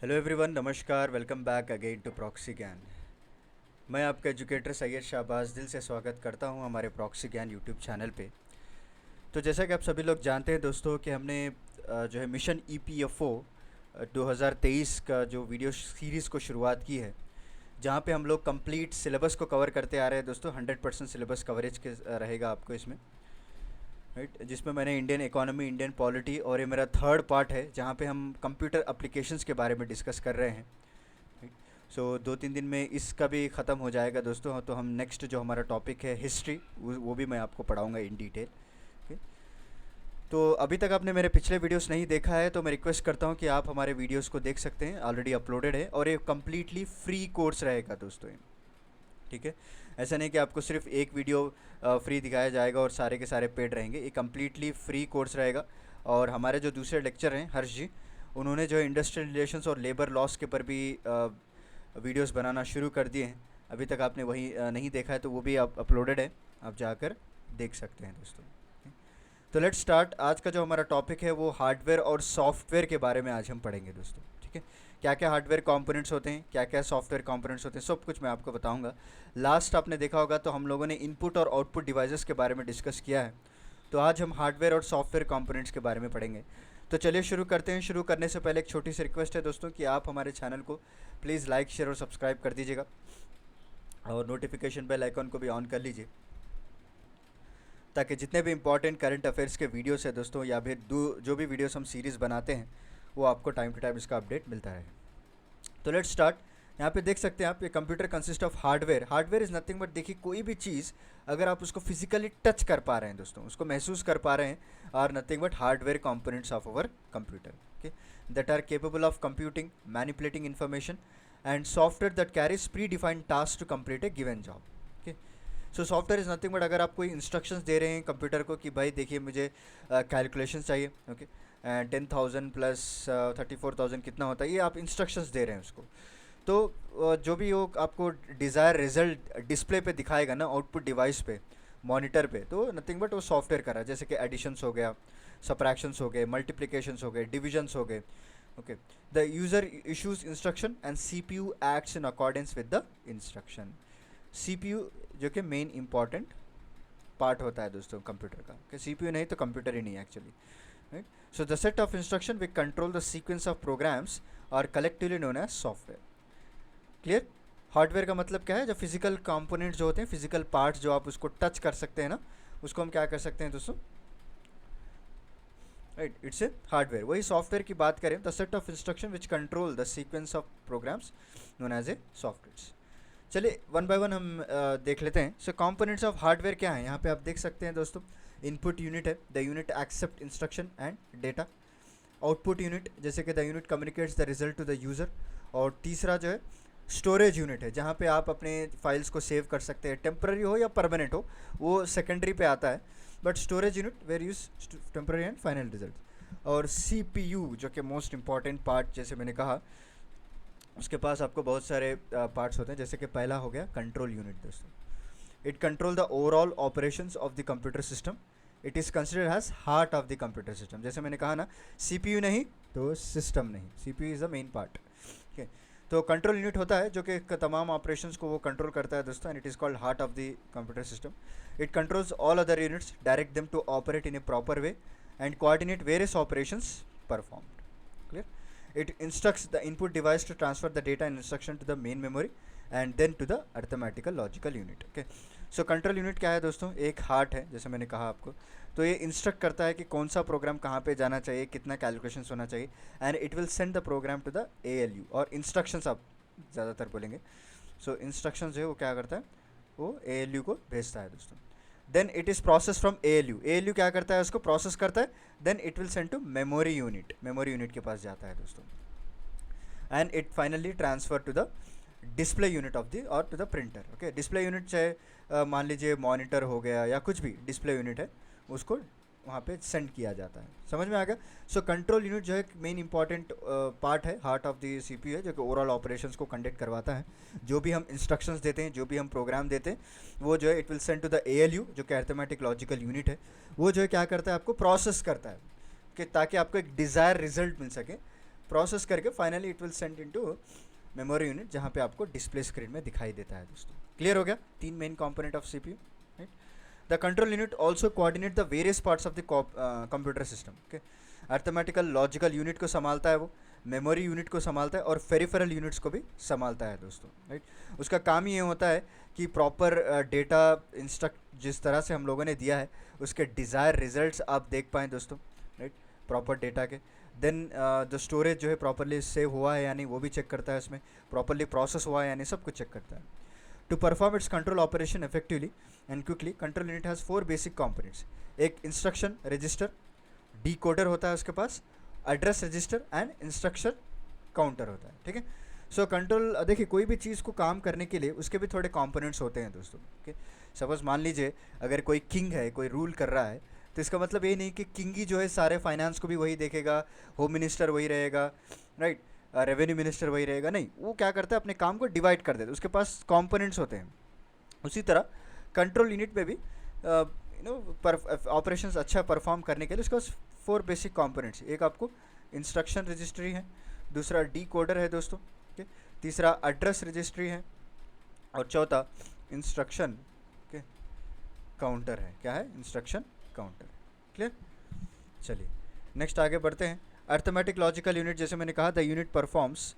Hello everyone, नमस्कार। Welcome back again to proxy Gyan. मैं आपका एजुकेटर सैयद शाहबाज दिल से स्वागत करता हूं हमारे प्रॉक्सी ज्ञान यूट्यूब चैनल पे। तो जैसा कि आप सभी लोग जानते हैं दोस्तों कि हमने जो है मिशन ईपीएफओ 2023 का जो वीडियो सीरीज़ को शुरुआत की है, जहां पे हम लोग कंप्लीट सिलेबस को कवर करते आ रहे हैं दोस्तों। 100% सिलेबस कवरेज के रहेगा आपको इसमें, राइट। जिसमें मैंने इंडियन इकोनॉमी, इंडियन पॉलिटी और ये मेरा थर्ड पार्ट है जहाँ पे हम कंप्यूटर एप्लीकेशंस के बारे में डिस्कस कर रहे हैं, राइट। सो 2-3 दिन में इसका भी ख़त्म हो जाएगा दोस्तों। तो हम नेक्स्ट जो हमारा टॉपिक है हिस्ट्री, वो भी मैं आपको पढ़ाऊँगा इन डिटेल। ओके। तो अभी तक आपने मेरे पिछले वीडियोस नहीं देखा है तो मैं रिक्वेस्ट करता हूँ कि आप हमारे वीडियोस को देख सकते हैं, ऑलरेडी अपलोडेड है और ये कम्प्लीटली फ्री कोर्स रहेगा दोस्तों ये, ठीक है। ऐसा नहीं कि आपको सिर्फ एक वीडियो फ्री दिखाया जाएगा और सारे के सारे पेड रहेंगे। ये कम्प्लीटली फ्री कोर्स रहेगा। और हमारे जो दूसरे लेक्चर हैं हर्ष जी, उन्होंने जो इंडस्ट्रियल रिलेशंस और लेबर लॉस के पर भी वीडियोस बनाना शुरू कर दिए हैं। अभी तक आपने वही नहीं देखा है तो वो भी आप अपलोडेड है, आप जाकर देख सकते हैं दोस्तों। तो लेट्स स्टार्ट। आज का जो हमारा टॉपिक है वो हार्डवेयर और सॉफ्टवेयर के बारे में आज हम पढ़ेंगे दोस्तों, ठीक है। क्या क्या हार्डवेयर कंपोनेंट्स होते हैं, क्या क्या सॉफ्टवेयर कंपोनेंट्स होते हैं, सब कुछ मैं आपको बताऊंगा। लास्ट आपने देखा होगा तो हम लोगों ने इनपुट और आउटपुट डिवाइसेस के बारे में डिस्कस किया है। तो आज हम हार्डवेयर और सॉफ्टवेयर कंपोनेंट्स के बारे में पढ़ेंगे। तो चलिए शुरू करते हैं। शुरू करने से पहले एक छोटी सी रिक्वेस्ट है दोस्तों कि आप हमारे चैनल को प्लीज़ लाइक, शेयर और सब्सक्राइब कर दीजिएगा और नोटिफिकेशन बेल आइकॉन को भी ऑन कर लीजिए, ताकि जितने भी इंपॉर्टेंट करंट अफेयर्स के वीडियोस है दोस्तों या फिर जो भी वीडियोस हम सीरीज़ बनाते हैं वो आपको टाइम टू टाइम इसका अपडेट मिलता रहे। तो लेट्स स्टार्ट। यहाँ पे देख सकते हैं आप, ये computer consist of hardware. Hardware is nothing but, देखिए कोई भी चीज़ अगर आप उसको फिजिकली टच कर पा रहे हैं दोस्तों, उसको महसूस कर पा रहे हैं, are nothing but hardware components of our computer, okay, that are capable of computing, manipulating information and software that carries predefined task to complete a given job, okay. So software is nothing but, अगर आप कोई instructions दे रहे हैं computer को कि भाई देखिए मुझे कैलकुलेशन चाहिए, ओके, 10,000 प्लस 34,000 कितना होता है, ये आप इंस्ट्रक्शंस दे रहे हैं उसको। तो जो भी वो आपको डिज़ायर रिजल्ट डिस्प्ले पे दिखाएगा ना, आउटपुट डिवाइस पे, मॉनिटर पे, तो नथिंग बट वो सॉफ्टवेयर कर रहा है। जैसे कि एडिशंस हो गया, सब्ट्रैक्शंस हो गए, मल्टीप्लिकेशंस हो गए, डिविजन्स हो गए, okay. The user issues instruction and CPU acts in accordance with the instruction. CPU जो कि मेन इंपॉर्टेंट पार्ट होता है दोस्तों कंप्यूटर का, कि सीपीयू नहीं तो कंप्यूटर ही नहीं है actually, right. So the set of instruction which control the sequence of programs are collectively known as software. Clear. Hardware का मतलब क्या है, जो फिजिकल कंपोनेंट जो होते हैं, फिजिकल पार्ट्स जो आप उसको टच कर सकते हैं ना, उसको हम क्या कर सकते हैं दोस्तों, राइट, इट्स ए हार्डवेयर। वही सॉफ्टवेयर की बात करें, the set of instruction which control the sequence of programs known as a software. चलिए वन बाय वन हम देख लेते हैं। सो कंपोनेंट्स ऑफ हार्डवेयर क्या है, यहाँ पे आप देख सकते हैं दोस्तों। इनपुट यूनिट है, the unit accept instruction and data. Output unit, जैसे कि the unit communicates the result to the user. और तीसरा जो है स्टोरेज यूनिट है, जहाँ पे आप अपने फाइल्स को सेव कर सकते हैं, टेम्पररी हो या परमानेंट हो, वो सेकेंडरी पे आता है। But storage unit where use temporary and final result. और सीपीयू जो कि मोस्ट इंपॉर्टेंट पार्ट, जैसे मैंने कहा, उसके पास आपको बहुत सारे पार्ट्स होते हैं। जैसे कि पहला हो गया कंट्रोल यूनिट दोस्तों। It control the overall operations of the computer system. It is considered as heart of the computer system. जैसे मैंने कहा ना, सीपीयू नहीं तो सिस्टम नहीं, CPU is the main part, ठीक है। तो कंट्रोल यूनिट होता है जो कि तमाम ऑपरेशंस को वो कंट्रोल करता है दोस्तों, and it is called heart of the computer system. It controls all other units, direct them to operate in a proper way and coordinate various operations performed. Clear. It instructs the input device to transfer the data and instruction to the main memory and then to the arithmetical logical unit, okay। So control unit क्या है दोस्तों, एक heart है जैसे मैंने कहा आपको। तो ये इंस्ट्रक्ट करता है कि कौन सा प्रोग्राम कहाँ पे जाना चाहिए, कितना कैलकुलेशंस होना चाहिए, and it will send the program to the ALU। और इंस्ट्रक्शंस आप ज़्यादातर बोलेंगे। सो इंस्ट्रक्शंस जो है वो क्या करता है, वो ALU को भेजता है दोस्तों। Then it is process from ALU। ALU क्या करता है, उसको प्रोसेस करता है, then it will send to memory unit. Memory unit के पास जाता है दोस्तों, and it finally transfer to the display unit of the और to the printer, okay. Display unit चाहे मान लीजिए मॉनिटर हो गया या कुछ भी डिस्प्ले यूनिट है, उसको वहाँ पे सेंड किया जाता है। समझ में आ गया। सो कंट्रोल यूनिट जो है मेन इंपॉर्टेंट पार्ट है, हार्ट ऑफ द सीपीयू है, जो कि ओवरऑल ऑपरेशंस को कंडक्ट करवाता है। जो भी हम इंस्ट्रक्शंस देते हैं, जो भी हम प्रोग्राम देते हैं, वो जो है it will send to the ALU जो कि अर्थमेटिक लॉजिकल यूनिट है। वो जो है क्या करता है, आपको प्रोसेस करता है कि ताकि आपको एक डिज़ायर रिजल्ट मिल सके। प्रोसेस करके finally it will send into memory unit, जहाँ पे आपको डिस्प्ले स्क्रीन में दिखाई देता है दोस्तों। क्लियर हो गया? 3 main component of CPU, right. The control unit also coordinate the various parts of the computer system. Okay, arithmetical logical unit को संभालता है वो, मेमोरी यूनिट को संभालता है और फेरिफेरल यूनिट्स को भी संभालता है दोस्तों, राइट। उसका काम ही ये होता है कि प्रॉपर डेटा इंस्ट्रक्ट जिस तरह से हम लोगों ने दिया है उसके डिज़ायर रिजल्ट्स आप देख पाएँ दोस्तों, राइट, प्रॉपर डेटा के। देन द स्टोरेज जो है प्रॉपरली सेव हुआ है या नहीं वो भी चेक करता है, उसमें प्रॉपरली प्रोसेस हुआ है या नहीं सब कुछ चेक करता है। To perform its control operation effectively and quickly, control unit has 4 basic components. एक इंस्ट्रक्शन रजिस्टर, डीकोडर होता है उसके पास, address register and instruction counter होता है, ठीक है। सो कंट्रोल, देखिए कोई भी चीज़ को काम करने के लिए उसके भी थोड़े कंपोनेंट्स होते हैं दोस्तों, ओके। सपोज मान लीजिए अगर कोई किंग है, कोई रूल कर रहा है, तो इसका मतलब ये नहीं कि किंग ही जो है सारे फाइनेंस को भी वही देखेगा, होम मिनिस्टर वही रहेगा, राइट, रेवेन्यू मिनिस्टर वही रहेगा, नहीं। वो क्या करता है अपने काम को डिवाइड कर देता है, उसके पास कंपोनेंट्स होते हैं। उसी तरह कंट्रोल यूनिट में भी ऑपरेशंस अच्छा परफॉर्म करने के लिए उसके पास 4 बेसिक कंपोनेंट्स। एक आपको इंस्ट्रक्शन रजिस्ट्री है, दूसरा डीकोडर है दोस्तों, ओके, तीसरा एड्रेस रजिस्ट्री है और चौथा इंस्ट्रक्शन के काउंटर है। क्या है? Instruction counter. क्लियर? चलिए नेक्स्ट आगे बढ़ते हैं। अर्थमेटिक लॉजिकल यूनिट, जैसे मैंने कहा the unit performs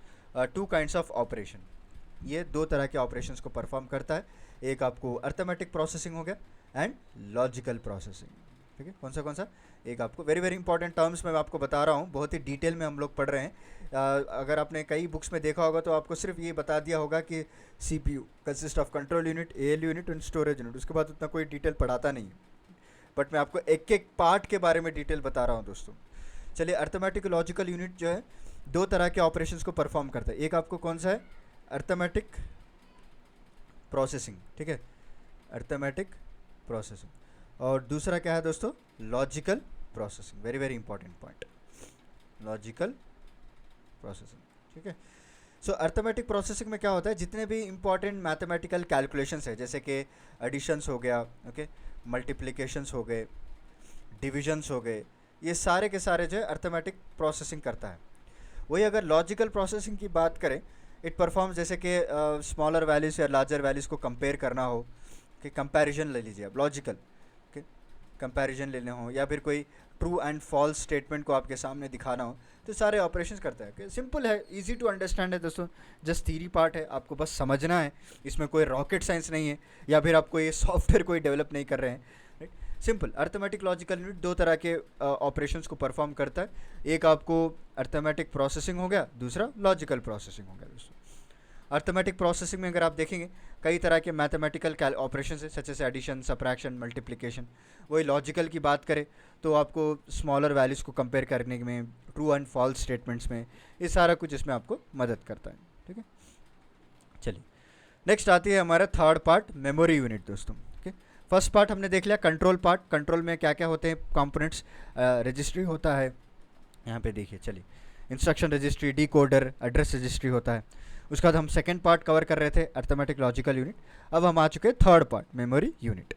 2 kinds of operation. ये 2 तरह के ऑपरेशंस को परफॉर्म करता है। एक आपको अर्थमेटिक प्रोसेसिंग हो गया एंड लॉजिकल प्रोसेसिंग, ठीक है। कौन सा? एक आपको वेरी वेरी इंपॉर्टेंट टर्म्स में आपको बता रहा हूँ, बहुत ही डिटेल में हम लोग पढ़ रहे हैं। अगर आपने कई बुक्स में देखा होगा तो आपको सिर्फ ये बता दिया होगा कि CPU consist of control unit, ALU unit and storage unit, उसके बाद उतना कोई डिटेल पढ़ाता नहीं है। बट मैं आपको एक एक पार्ट के बारे में डिटेल बता रहा हूँ दोस्तों। चलिए, अर्थमेटिक लॉजिकल यूनिट जो है 2 तरह के ऑपरेशंस को परफॉर्म करता है। एक आपको कौन सा है? अर्थमेटिक प्रोसेसिंग, ठीक है, अर्थमेटिक प्रोसेसिंग। और दूसरा क्या है दोस्तों? Logical processing. Very very important point, logical processing, ठीक है। सो अर्थमेटिक प्रोसेसिंग में क्या होता है, जितने भी इंपॉर्टेंट मैथमेटिकल कैलकुलेशंस है, जैसे कि एडिशंस हो गया, ओके, मल्टीप्लिकेशंस हो गए, डिविजन्स हो गए, ये सारे के सारे जो है अर्थमेटिक प्रोसेसिंग करता है। वही अगर लॉजिकल प्रोसेसिंग की बात करें, इट परफॉर्म्स, जैसे कि स्मॉलर वैल्यूज़ या लार्जर वैल्यूज़ को कंपेयर करना हो, कि कंपैरिजन ले लीजिए आप, लॉजिकल के कंपैरिजन लेने हो, या फिर कोई ट्रू एंड फॉल्स स्टेटमेंट को आपके सामने दिखाना हो, तो सारे ऑपरेशंस करता है। सिंपल है, इजी टू अंडरस्टैंड है दोस्तों, जस्ट थ्योरी पार्ट है, आपको बस समझना है। इसमें कोई रॉकेट साइंस नहीं है, या फिर आपको ये सॉफ्टवेयर कोई डेवलप नहीं कर रहे हैं, right. Simple arithmetic logical unit 2 तरह के ऑपरेशंस को परफॉर्म करता है। एक आपको अर्थमेटिक प्रोसेसिंग हो गया, दूसरा लॉजिकल प्रोसेसिंग हो गया दोस्तों। अर्थमेटिक प्रोसेसिंग में अगर आप देखेंगे कई तरह के मैथमेटिकल ऑपरेशन है, such as addition, subtraction, multiplication. वही लॉजिकल की बात करें तो आपको स्मॉलर वैल्यूज़ को कंपेयर करने में, ट्रू एंड फॉल्स स्टेटमेंट्स में, ये सारा कुछ इसमें आपको मदद करता है, ठीक है। चलिए नेक्स्ट आती है हमारा थर्ड पार्ट, मेमोरी यूनिट दोस्तों। ओके, फर्स्ट पार्ट हमने देख लिया कंट्रोल पार्ट। कंट्रोल में क्या क्या होते हैं कंपोनेंट्स, रजिस्ट्री होता है, यहाँ पे देखिए। चलिए, instruction registry, decoder, address registry होता है। उसके बाद हम सेकेंड पार्ट कवर कर रहे थे, अर्थमेटिक लॉजिकल यूनिट। अब हम आ चुके हैं third part, memory unit.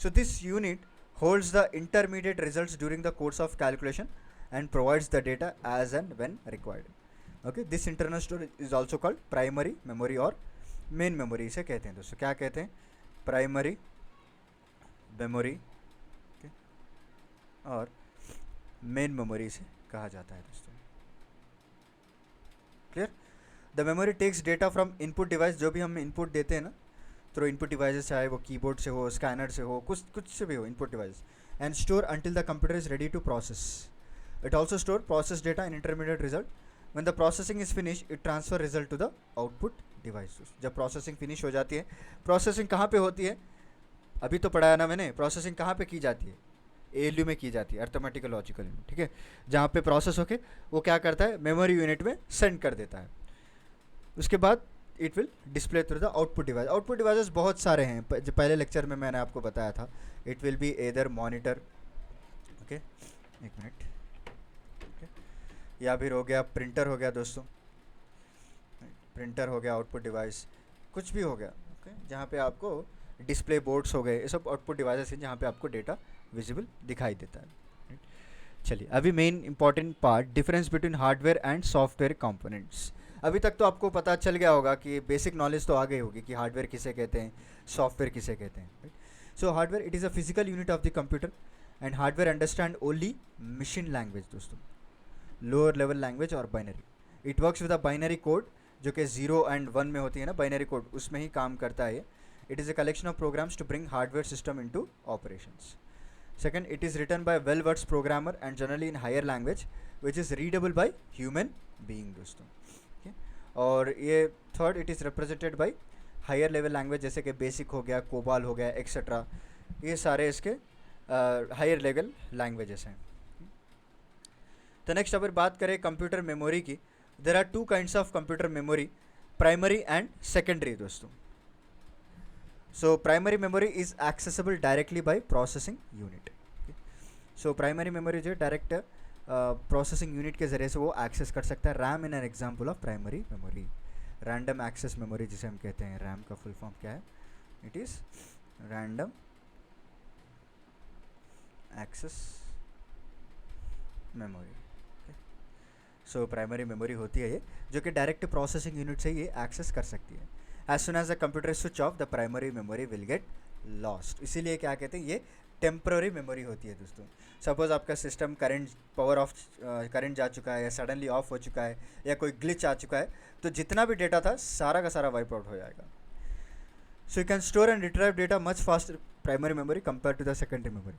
So this unit holds the intermediate results during the course of calculation and provides the data as and when required. Okay, this internal storage is also called primary memory और main memory इसे कहते हैं दोस्तों। क्या कहते हैं? primary memory, okay, और main memory इसे कहा जाता है दोस्तों। Clear? The memory takes data from input device, जो भी हम इनपुट देते हैं ना, थ्रू इनपुट डिवाइसेस, चाहे वो कीबोर्ड से हो, स्कैनर से हो, कुछ से भी हो input device, and store until the computer is ready to process. It also store process data in intermediate result. When the processing is finish it transfer result to the output device. जब processing finish हो जाती है, processing कहाँ पे होती है? अभी तो पढ़ाया ना मैंने, प्रोसेसिंग कहाँ पे की जाती है? एएलयू में की जाती है, अर्थमेटिक लॉजिकल यूनिट, ठीक है। जहाँ पे प्रोसेस होके वो क्या करता है, मेमोरी यूनिट में सेंड कर देता है। उसके बाद it will display through the output device. Output devices बहुत सारे हैं, जो पहले लेक्चर में मैंने आपको बताया था। It will be either monitor, okay, एक मिनट, ओके, या फिर हो गया प्रिंटर हो गया दोस्तों, प्रिंटर हो गया आउटपुट डिवाइस, कुछ भी हो गया, ओके, जहाँ पे आपको डिस्प्ले बोर्ड्स हो गए, ये सब आउटपुट डिवाइसेस हैं जहाँ पे आपको डेटा विजिबल दिखाई देता है। चलिए अभी main important part, difference between hardware and software components. अभी तक तो आपको पता चल गया होगा कि बेसिक नॉलेज तो आ गई होगी कि हार्डवेयर किसे कहते हैं, सॉफ्टवेयर किसे कहते हैं। So hardware it is a physical unit of the computer and hardware understand only machine language दोस्तों, लोअर लेवल लैंग्वेज और binary. It works with a binary code जो कि 0 और 1 में होती है ना, बाइनरी कोड, उसमें ही काम करता है ये। It is a collection of programs to bring hardware system into operations. Second, it is written by well-versed programmer and generally in higher language, which is readable by human being दोस्तों। okay? और ये third, it is represented by higher level language जैसे कि basic हो गया, कोबाल हो गया, etcetera. ये सारे इसके हायर लेवल लैंग्वेजेस हैं। तो नेक्स्ट अगर बात करें कंप्यूटर मेमोरी की, there are two kinds of computer memory, primary and secondary दोस्तों। So primary memory is accessible directly by processing unit. So primary memory जो डायरेक्ट प्रोसेसिंग यूनिट के ज़रिए से वो एक्सेस कर सकता है। RAM in an example of primary memory, random access memory जिसे हम कहते हैं। रैम का फुल फॉर्म क्या है? It is random access memory. So primary memory होती है ये, जो कि डायरेक्ट प्रोसेसिंग यूनिट से ये एक्सेस कर सकती है। As soon as the computer switch off, the primary memory will get lost. इसीलिए क्या कहते हैं, ये टेम्पररी मेमोरी होती है दोस्तों। सपोज आपका system current power of current जा चुका है या सडनली ऑफ हो चुका है या कोई ग्लिच आ चुका है, तो जितना भी डेटा था सारा का सारा वाइप आउट हो जाएगा। So you can store and retrieve data much faster primary memory compare to the secondary memory.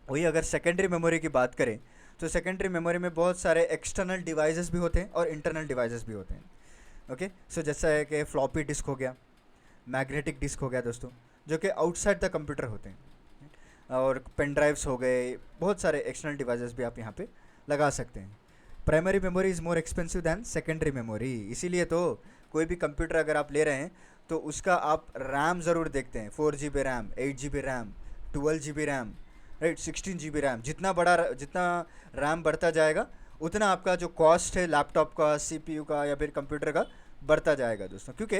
वही अगर सेकेंडरी मेमोरी की बात करें तो सेकेंडरी मेमोरी में बहुत सारे एक्सटर्नल डिवाइसेस भी होते हैं और इंटरनल डिवाइसेस भी होते हैं। ओके, सो जैसा है कि फ्लॉपी डिस्क हो गया, मैग्नेटिक डिस्क हो गया दोस्तों, जो कि आउटसाइड द कंप्यूटर होते हैं, और पेन ड्राइव्स हो गए, बहुत सारे एक्सटर्नल डिवाइसेस भी आप यहाँ पे लगा सकते हैं। Primary memory is more expensive than secondary memory, इसीलिए तो कोई भी कंप्यूटर अगर आप ले रहे हैं तो उसका आप रैम ज़रूर देखते हैं। 4 GB RAM, 8 GB RAM, 12 GB RAM, right, 16 GB RAM. जितना रैम बढ़ता जाएगा उतना आपका जो कॉस्ट है लैपटॉप का, CPU का या फिर कंप्यूटर का बढ़ता जाएगा दोस्तों, क्योंकि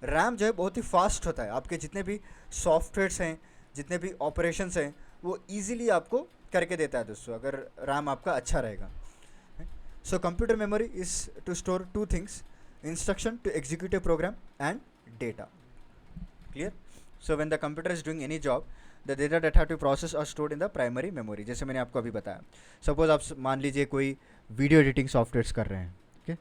रैम जो है बहुत ही फास्ट होता है। आपके जितने भी सॉफ्टवेयर्स हैं, जितने भी ऑपरेशंस हैं, वो ईजिली आपको करके देता है दोस्तों, अगर रैम आपका अच्छा रहेगा। So computer memory is to store two things, instruction to execute a program and data. Clear? So when the computer is doing any job, the data that have to process are stored in the primary memory. जैसे मैंने आपको अभी बताया, suppose आप मान लीजिए कोई video editing softwares कर रहे हैं, ओके,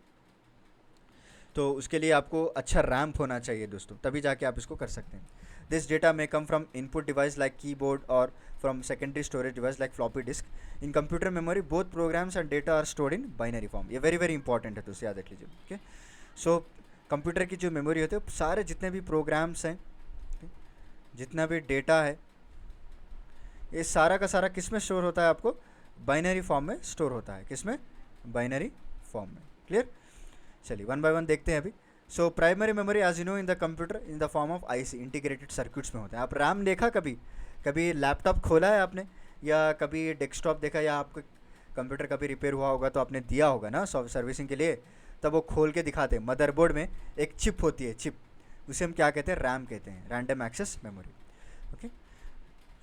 तो उसके लिए आपको अच्छा रैम होना चाहिए दोस्तों, तभी जाके आप इसको कर सकते हैं। This data may come from input device like keyboard और from secondary storage device like floppy disk. In computer memory both programs and data are stored in binary form. ये वेरी वेरी इंपॉर्टेंट है दोस्तों, याद रख लीजिए। Okay, so computer की जो memory होती है, सारे जितने भी प्रोग्राम्स हैं, जितना भी डेटा है, ये सारा का सारा किस में स्टोर होता है? आपको बाइनरी फॉर्म में स्टोर होता है। किस में? बाइनरी फॉर्म में। क्लियर? चलिए वन बाय वन देखते हैं अभी। So primary memory as you know in the computer in the form of IC, integrated circuits में होता है। आप रैम देखा कभी? कभी लैपटॉप खोला है आपने, या कभी डेस्कटॉप देखा, या आपका कंप्यूटर कभी रिपेयर हुआ होगा तो आपने दिया होगा ना सर्विसिंग के लिए, तब वो खोल के दिखाते हैं। मदरबोर्ड में एक चिप होती है, चिप, उसे हम क्या कहते हैं? रैम कहते हैं, random access memory. Okay,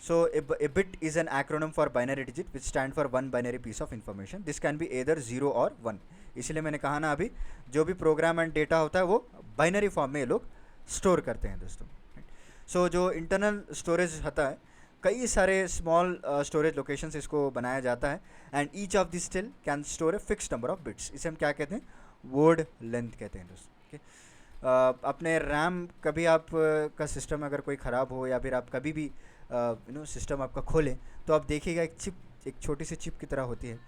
so a bit is an acronym for binary digit which stand for one binary piece of information. This can be either 0 or 1। इसलिए मैंने कहा ना अभी, जो भी प्रोग्राम एंड डेटा होता है वो बाइनरी फॉर्म में ये लोग स्टोर करते हैं दोस्तों। सो जो इंटरनल स्टोरेज होता है, कई सारे स्मॉल स्टोरेज लोकेशन इसको बनाया जाता है, and each of this still can store a fix number of bits. इसे हम क्या कहते हैं? वर्ड लेंथ कहते हैं दोस्तों। अपने रैम, कभी आप का सिस्टम अगर कोई ख़राब हो या फिर आप कभी भी सिस्टम आपका खोलें, तो आप देखिएगा एक चिप, एक छोटी सी चिप की तरह होती है,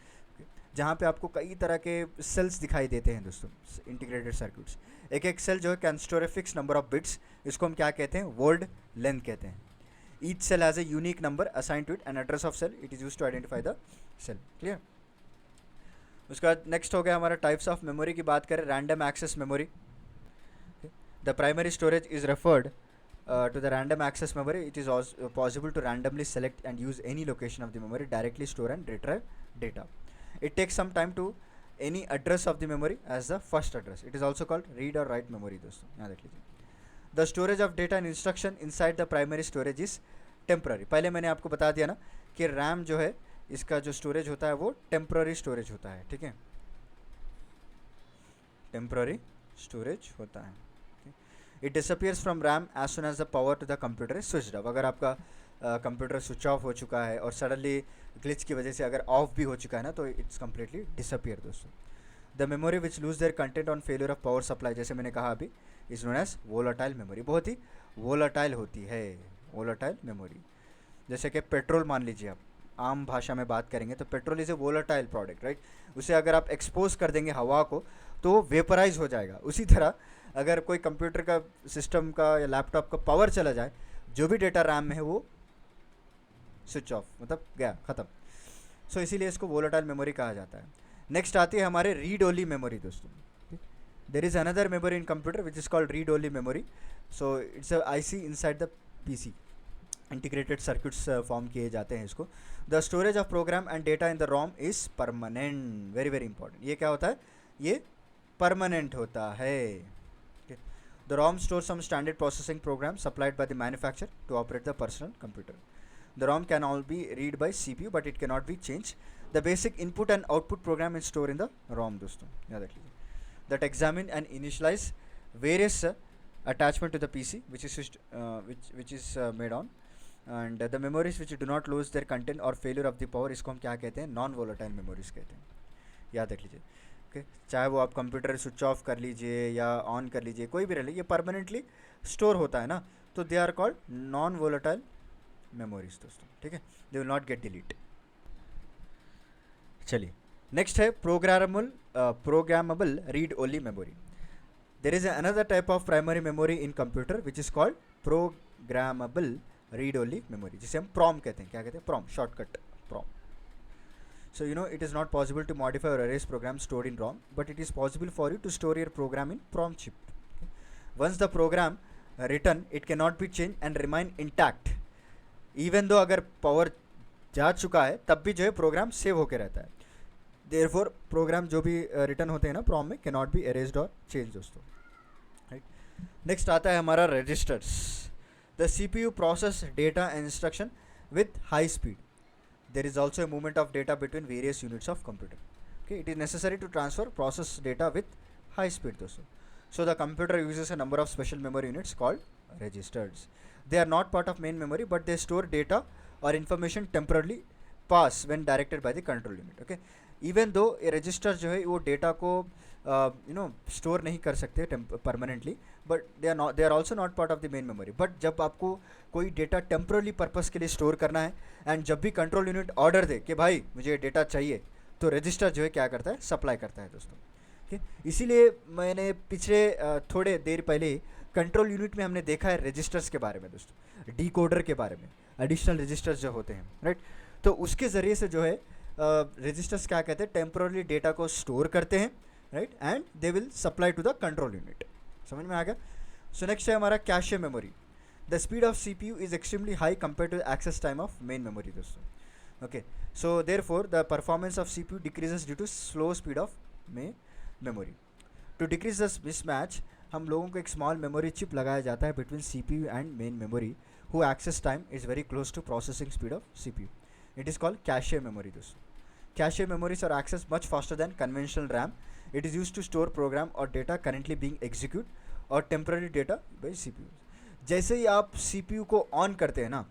जहाँ पे आपको कई तरह के सेल्स दिखाई देते हैं दोस्तों, इंटीग्रेटेड सर्किट्स। एक एक सेल जो है can store a fix number of bits, इसको हम क्या कहते हैं? वर्ड लेंथ कहते हैं। Each cell has a unique number assign to it and address of cell, it is use to identify the cell. Clear? उसके बाद नेक्स्ट हो गया हमारा टाइप्स ऑफ मेमोरी की बात करें, random access memory. The primary storage is referred to the random access memory. It is also possible to randomly select and use any location of the memory, directly store and retrieve data. It takes some time to any address of the memory as the first address. It is also called read or write memory दोस्तों, याद रख लीजिए। The storage of data and instruction inside the primary storage is temporary। पहले मैंने आपको बता दिया ना कि RAM जो है इसका जो स्टोरेज होता है वो टेम्प्ररी स्टोरेज होता है, ठीक है, टेम्प्ररी स्टोरेज होता है। It disappears from RAM as soon as the power to the computer is switched off. अगर आपका कंप्यूटर स्विच ऑफ हो चुका है और सडनली ग्लिच की वजह से अगर ऑफ भी हो चुका है ना, तो इट्स कम्प्लीटली डिसअपियर दोस्तों। The memory which lose their content on failure of power supply, जैसे मैंने कहा अभी, is known as volatile memory. बहुत ही वोलाटाइल होती है वोलाटाइल मेमोरी। जैसे कि पेट्रोल मान लीजिए, आप आम भाषा में बात करेंगे तो petrol is a volatile product, right. उसे अगर आप एक्सपोज कर देंगे हवा को तो वेपराइज हो जाएगा। उसी तरह अगर कोई कंप्यूटर का सिस्टम का या लैपटॉप का पावर चला जाए, जो भी डेटा रैम में है वो स्विच ऑफ, मतलब गया, ख़त्म। सो इसीलिए इसको वोलाटाइल मेमोरी कहा जाता है। नेक्स्ट आती है हमारे रीड ओनली मेमोरी दोस्तों। There is another memory in computer which is called read only memory. So it's a IC inside the PC, integrated circuits form किए जाते हैं इसको। The storage of program and data in the ROM is permanent, very very important. ये क्या होता है, ये permanent होता है। The ROM store some standard processing program supplied by the manufacture to operate the personal computer. The Rome can all be read by CPU but it can not be change. The basic input and output program is store in the ROM दोस्तों, याद रख लीजिए। That examine and initialize various attachment to the PC which is made on, and the memories which do not lose their content or failure of the power, इसको हम क्या कहते हैं, non volatile memories कहते हैं, याद रख लीजिए। ओके, चाहे वो आप कंप्यूटर स्विच ऑफ कर लीजिए या ऑन कर लीजिए, कोई भी रह लीजिए, ये परमानेंटली स्टोर होता है ना, तो they are called non volatile memories दोस्तों, ठीक है, they will not get delete. चलिए नेक्स्ट है programmable read only memory. There is another type of primary memory in computer which is called programmable read-only memory, जिसे हम PROM कहते हैं। क्या कहते हैं? PROM, shortcut PROM. So you know it is not possible to modify or erase programs stored in ROM, but it is possible for you to store your program in PROM chip. Okay? Once the program written, it cannot be changed and remain intact. Even though अगर power जा चुका है तब भी जो है program save होकर रहता है। Therefore प्रोग्राम जो भी रिटर्न होते हैं ना PROM में cannot be erased or changed दोस्तों। नेक्स्ट आता है हमारा registers. The CPU process data and instruction with high speed. There is also a movement of data between various units of computer. Okay, it is necessary to transfer process data with high speed दोस्तों। So the computer uses a number of special memory units called registers. They are not part of main memory but they store data और information temporarily pass when directed by the control unit. Okay, even though ये register जो है वो data को store नहीं कर सकते permanently, but they are also not part of the main memory. But जब आपको कोई डेटा टेम्परली पर्पस के लिए स्टोर करना है एंड जब भी कंट्रोल यूनिट ऑर्डर दे कि भाई मुझे डेटा चाहिए, तो रजिस्टर जो है क्या करता है, सप्लाई करता है दोस्तों। ठीक, इसीलिए मैंने पिछले थोड़े देर पहले कंट्रोल यूनिट में हमने देखा है रजिस्टर्स के बारे में दोस्तों, डिकोडर के बारे में, एडिशनल रजिस्टर्स जो होते हैं, राइट। तो उसके ज़रिए से जो है रजिस्टर्स क्या कहते हैं, टेम्पररी डेटा को स्टोर करते हैं, right, and they will supply to the control unit. समझ में आ गया। सो नेक्स्ट है हमारा cache memory. The speed of CPU is extremely high compare to access time of main memory दोस्तों। Okay, so therefore the performance of CPU decreases due to slow speed of main memory. To decrease this mismatch, हम लोगों को एक small memory chip लगाया जाता है between CPU and main memory who access time is very close to processing speed of CPU. It is called cache memory दोस्तों। Cache memories are accessed much faster than conventional RAM. It is used to store program or data currently being executed or temporary data by CPU. जैसे ही आप CPU को on करते हैं ना,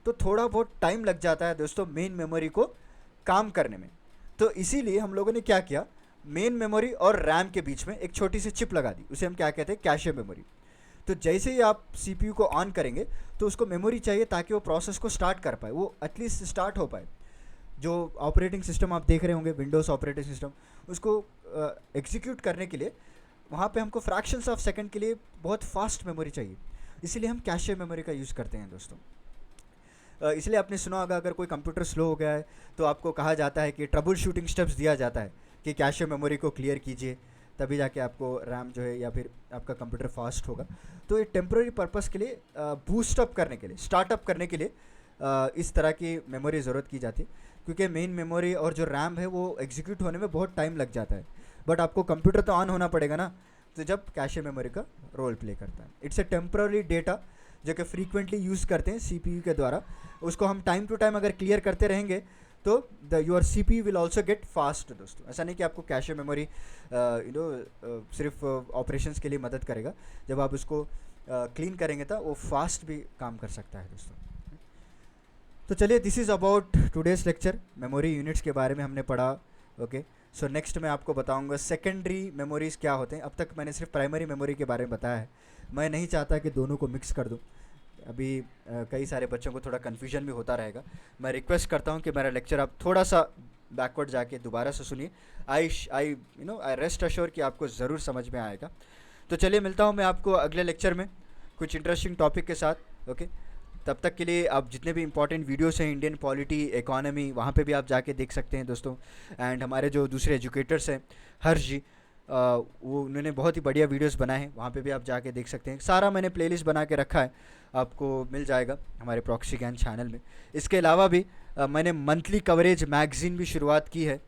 तो थोड़ा बहुत टाइम लग जाता है दोस्तों मेन मेमोरी को काम करने में। तो इसीलिए हम लोगों ने क्या किया, मेन मेमोरी और रैम के बीच में एक छोटी सी चिप लगा दी, उसे हम क्या कहते हैं, कैशे मेमोरी। तो जैसे ही आप CPU को ऑन करेंगे तो उसको मेमोरी चाहिए ताकि वो प्रोसेस को स्टार्ट कर पाए, वो एटलीस्ट स्टार्ट हो पाए। जो ऑपरेटिंग सिस्टम आप देख रहे होंगे, विंडोज़ ऑपरेटिंग सिस्टम, उसको एग्जीक्यूट करने के लिए वहाँ पे हमको फ्रैक्शंस ऑफ सेकंड के लिए बहुत फास्ट मेमोरी चाहिए, इसीलिए हम कैशे मेमोरी का यूज़ करते हैं दोस्तों। इसलिए आपने सुना होगा अगर कोई कंप्यूटर स्लो हो गया है तो आपको कहा जाता है कि ट्रबल शूटिंग स्टेप्स दिया जाता है कि कैशे मेमोरी को क्लियर कीजिए, तभी जाके आपको रैम जो है या फिर आपका कंप्यूटर फास्ट होगा। तो ये टेम्प्रेरी पर्पस के लिए, बूस्टअप करने के लिए, स्टार्टअप करने के लिए इस तरह की मेमोरी ज़रूरत की जाती है, क्योंकि मेन मेमोरी और जो रैम है वो एग्जीक्यूट होने में बहुत टाइम लग जाता है। बट आपको कंप्यूटर तो ऑन होना पड़ेगा ना, तो जब कैशे मेमोरी का रोल प्ले करता है। इट्स ए टेम्प्रेरी डेटा जो कि फ्रीक्वेंटली यूज़ करते हैं CPU के द्वारा, उसको हम टाइम टू टाइम अगर क्लियर करते रहेंगे तो your CPU will also get fast दोस्तों। ऐसा नहीं कि आपको कैशे मेमोरी सिर्फ ऑपरेशंस के लिए मदद करेगा, जब आप उसको क्लीन करेंगे तो वो फास्ट भी काम कर सकता है दोस्तों। तो चलिए, this is about today's lecture. Memory units के बारे में हमने पढ़ा। ओके, सो नेक्स्ट मैं आपको बताऊंगा सेकेंडरी मेमोरीज़ क्या होते हैं। अब तक मैंने सिर्फ प्राइमरी मेमोरी के बारे में बताया है, मैं नहीं चाहता कि दोनों को मिक्स कर दूं। अभी कई सारे बच्चों को थोड़ा कन्फ्यूजन भी होता रहेगा। मैं रिक्वेस्ट करता हूं कि मेरा लेक्चर आप थोड़ा सा बैकवर्ड जाके दोबारा से सुनिए। आई रेस्ट अश्योर कि आपको ज़रूर समझ में आएगा। तो चलिए, मिलता हूं मैं आपको अगले लेक्चर में कुछ इंटरेस्टिंग टॉपिक के साथ। ओके, तब तक के लिए आप जितने भी इंपॉर्टेंट वीडियोस हैं इंडियन पॉलिटी, इकोनॉमी, वहाँ पे भी आप जाके देख सकते हैं दोस्तों। एंड हमारे जो दूसरे एजुकेटर्स हैं, हर्ष जी, वो उन्होंने बहुत ही बढ़िया वीडियोस बनाए हैं, वहाँ पे भी आप जाके देख सकते हैं। सारा मैंने प्लेलिस्ट बना के रखा है, आपको मिल जाएगा हमारे प्रॉक्सी ज्ञान चैनल में। इसके अलावा भी मैंने मंथली कवरेज मैगजीन भी शुरुआत की है।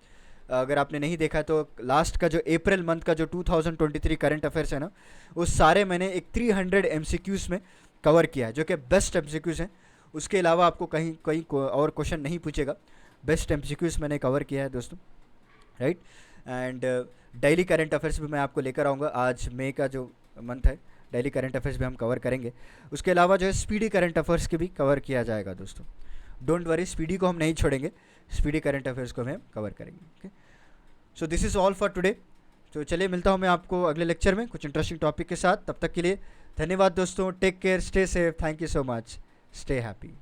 अगर आपने नहीं देखा तो लास्ट का जो अप्रैल मंथ का जो 2023 करंट अफेयर्स है ना, वो सारे मैंने एक 300 MCQs में कवर किया है, जो कि बेस्ट MCQs हैं। उसके अलावा आपको कहीं कहीं और क्वेश्चन नहीं पूछेगा, बेस्ट MCQs मैंने कवर किया है दोस्तों, right. And daily current affairs भी मैं आपको लेकर आऊँगा। आज मई का जो मंथ है, डेली करंट अफेयर्स भी हम कवर करेंगे। उसके अलावा जो है स्पीडी करंट अफेयर्स के भी कवर किया जाएगा दोस्तों। डोंट वरी, स्पीडी को हम नहीं छोड़ेंगे, स्पीडी करंट अफेयर्स को हम कवर करेंगे। Okay, so this is all for today. तो चलिए, मिलता हूँ मैं आपको अगले लेक्चर में कुछ इंटरेस्टिंग टॉपिक के साथ। तब तक के लिए धन्यवाद दोस्तों। Take care, stay safe, thank you so much, stay happy.